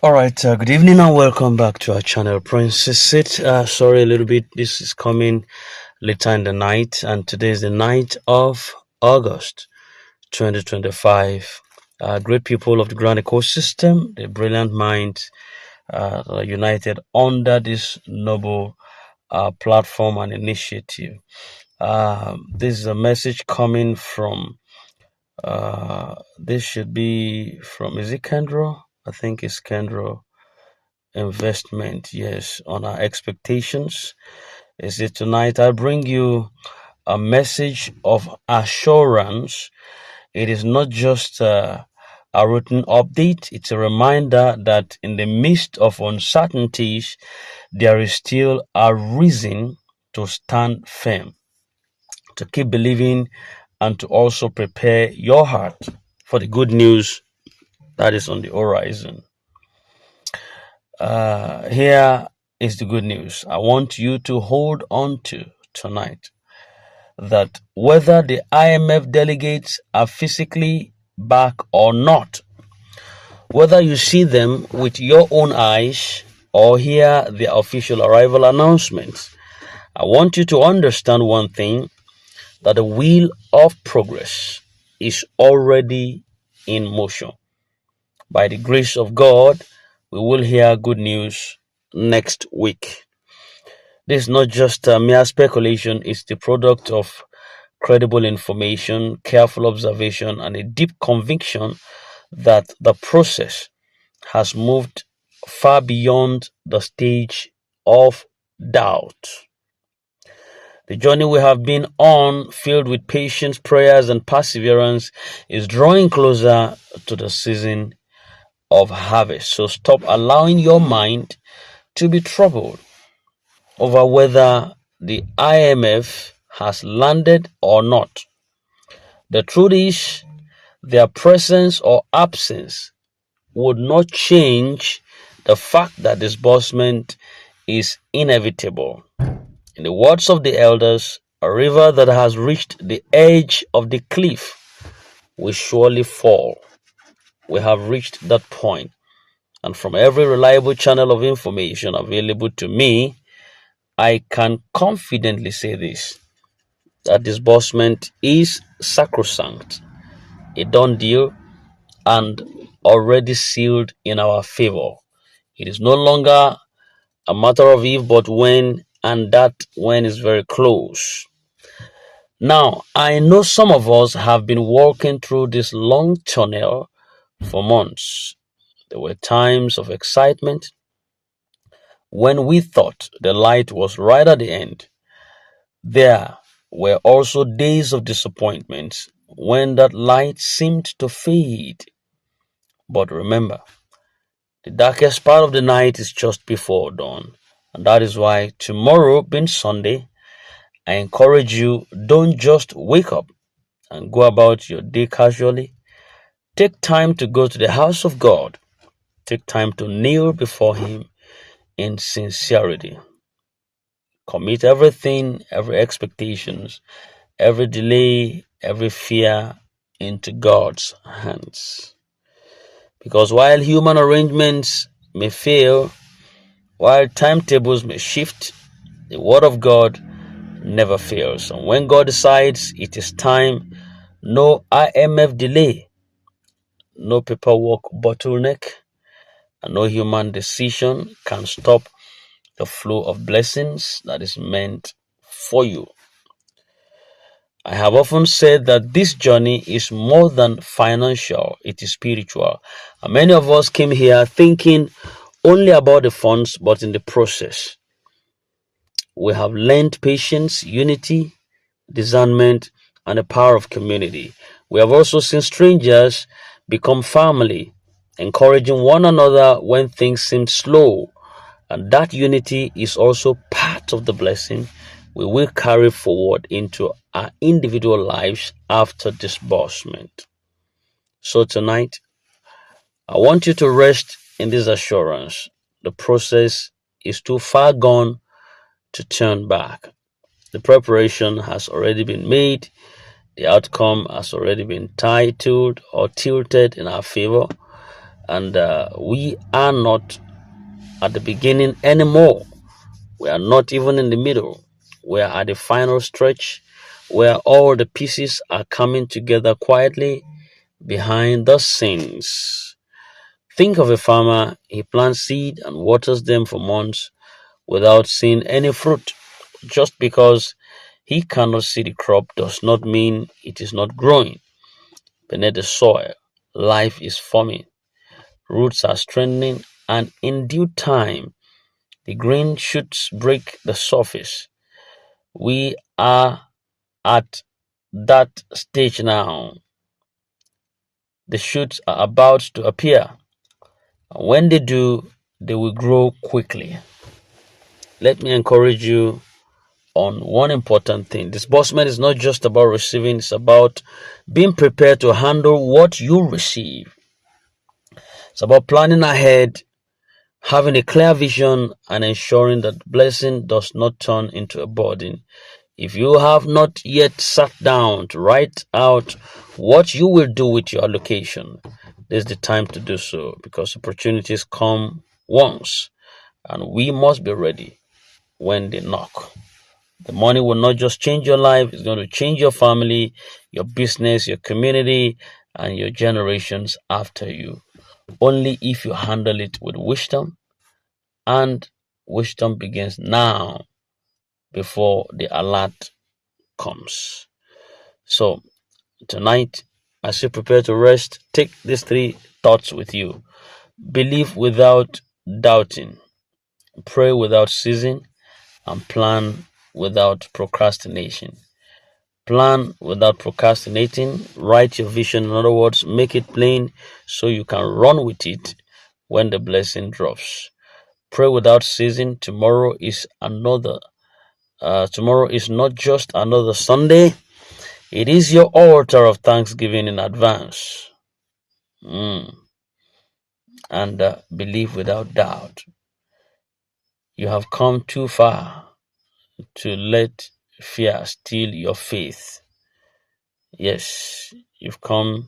All right, good evening and welcome back to our channel, Princess Sit. Sorry, a little bit. This is coming later in the night, and today is the night of August 2025. Great people of the Grand Ecosystem, the brilliant minds are united under this noble platform and initiative. This is a message coming from, this should be from, is it Kendro? I think it's Kendro Investment, yes, on our expectations. Is it tonight? I bring you a message of assurance. It is not just a routine update, it's a reminder that in the midst of uncertainties, there is still a reason to stand firm, to keep believing, and to also prepare your heart for the good news that is on the horizon. Here is the good news I want you to hold on to tonight, that whether the IMF delegates are physically back or not, whether you see them with your own eyes or hear their official arrival announcements, I want you to understand one thing, that the wheel of progress is already in motion. By the grace of God, we will hear good news next week. This is not just mere speculation, it's the product of credible information, careful observation, and a deep conviction that the process has moved far beyond the stage of doubt. The journey we have been on, filled with patience, prayers, and perseverance, is drawing closer to the season of harvest. So stop allowing your mind to be troubled over whether the IMF has landed or not. The truth is, their presence or absence would not change the fact that disbursement is inevitable. In the words of the elders, a river that has reached the edge of the cliff will surely fall. We have reached that point, and from every reliable channel of information available to me, I can confidently say this, that disbursement is sacrosanct, a done deal, and already sealed in our favor. It is no longer a matter of if but when, and that when is very close. Now, I know some of us have been walking through this long tunnel for months. There were times of excitement when we thought the light was right at the end. There were also days of disappointment when that light seemed to fade. But remember, the darkest part of the night is just before dawn. And that is why tomorrow, being Sunday, I encourage you, don't just wake up and go about your day casually. Take time to go to the house of God. Take time to kneel before Him in sincerity. Commit everything, every expectations, every delay, every fear into God's hands. Because while human arrangements may fail, while timetables may shift, the Word of God never fails. And when God decides it is time, no IMF delay, no paperwork bottleneck, and no human decision can stop the flow of blessings that is meant for you. I have often said that this journey is more than financial, it is spiritual. And many of us came here thinking only about the funds, but in the process, we have learned patience, unity, discernment, and the power of community. We have also seen strangers become family, encouraging one another when things seem slow. And that unity is also part of the blessing we will carry forward into our individual lives after disbursement. So tonight, I want you to rest in this assurance. The process is too far gone to turn back. The preparation has already been made. The outcome has already been titled or tilted in our favor. And we are not at the beginning anymore. We are not even in the middle. We are at the final stretch where all the pieces are coming together quietly behind the scenes. Think of a farmer, he plants seed and waters them for months without seeing any fruit. Just because he cannot see the crop does not mean it is not growing. Beneath the soil, life is forming, roots are strengthening, and in due time, the green shoots break the surface. We are at that stage now. The shoots are about to appear. And when they do, they will grow quickly. Let me encourage you on one important thing. Disbursement is not just about receiving, it's about being prepared to handle what you receive. It's about planning ahead, having a clear vision, and ensuring that blessing does not turn into a burden. If you have not yet sat down to write out what you will do with your allocation, this is the time to do so because opportunities come once and we must be ready when they knock. The money will not just change your life, it's going to change your family, your business, your community, and your generations after you. Only if you handle it with wisdom, and wisdom begins now before the alert comes. So, tonight, as you prepare to rest, take these three thoughts with you. Believe without doubting, pray without ceasing, and plan without procrastination. Plan without procrastinating. Write your vision. In other words, make it plain so you can run with it when the blessing drops. Pray without ceasing. Tomorrow is not just another Sunday. It is your altar of thanksgiving in advance. Mm. And believe without doubt. You have come too far to let fear steal your faith. Yes, you've come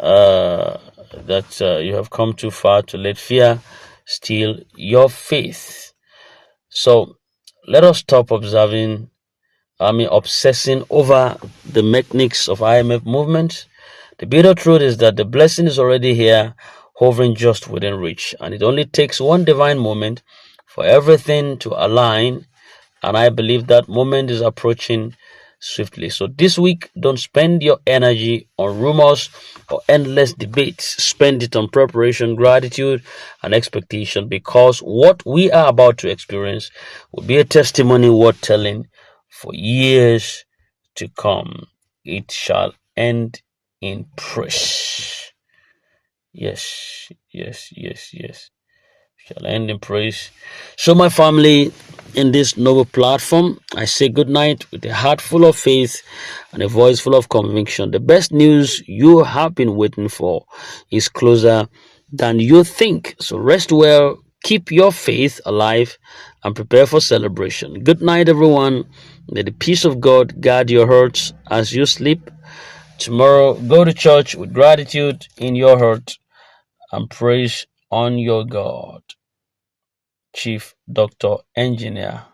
uh, you have come too far to let fear steal your faith. So let us stop obsessing over the mechanics of IMF movement. The bitter truth is that the blessing is already here, hovering just within reach, and it only takes one divine moment for everything to align, and I believe that moment is approaching swiftly. So this week, don't spend your energy on rumors or endless debates. Spend it on preparation, gratitude, and expectation because what we are about to experience will be a testimony worth telling for years to come. It shall end in praise. Yes, yes, yes, yes. Shall end in praise. So, my family, in this noble platform, I say good night with a heart full of faith and a voice full of conviction. The best news you have been waiting for is closer than you think. So, rest well, keep your faith alive, and prepare for celebration. Good night, everyone. May the peace of God guard your hearts as you sleep. Tomorrow, go to church with gratitude in your heart and praise on your God. Chief Doctor Engineer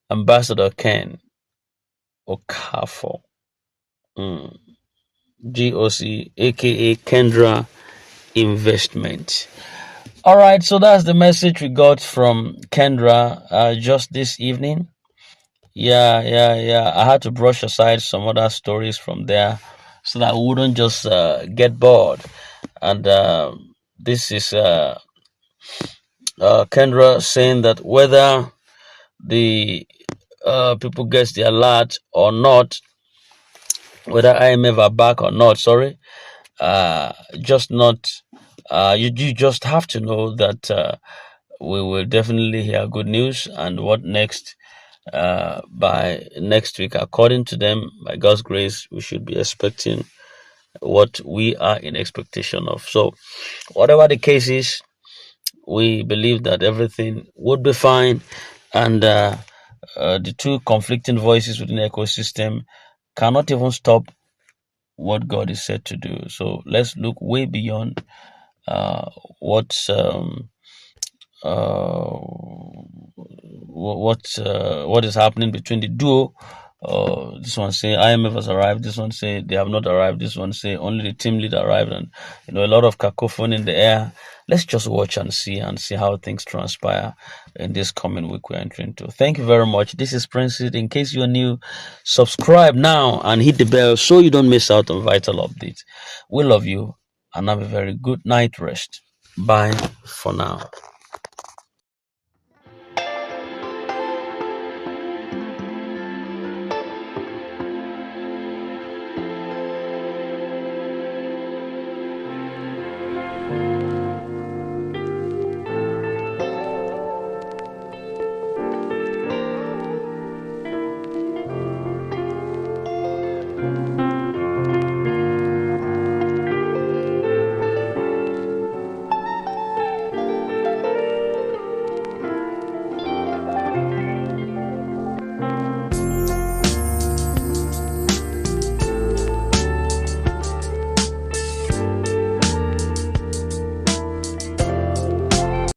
Ambassador Ken Okafor, GOC, aka Kendra Investment. All right, so that's the message we got from Kendra just this evening. Yeah. I had to brush aside some other stories from there so that I wouldn't just get bored. And this is Kendra saying that whether the people get the alert or not, whether IMF are back or not, sorry, just not, you just have to know that we will definitely hear good news and what next. By next week, according to them, by God's grace, we should be expecting what we are in expectation of. So, whatever the case is, we believe that everything would be fine, and the two conflicting voices within the ecosystem cannot even stop what God is said to do. So let's look way beyond uh, what's uh, what is happening between the duo. This one say IMF has arrived. This one say they have not arrived. This one say only the team lead arrived, and a lot of cacophony in the air. Let's just watch and see how things transpire in this coming week we're entering into. Thank you very much. This is Prince. In case you're new, subscribe now and hit the bell so you don't miss out on vital updates. We love you and have a very good night rest. Bye for now.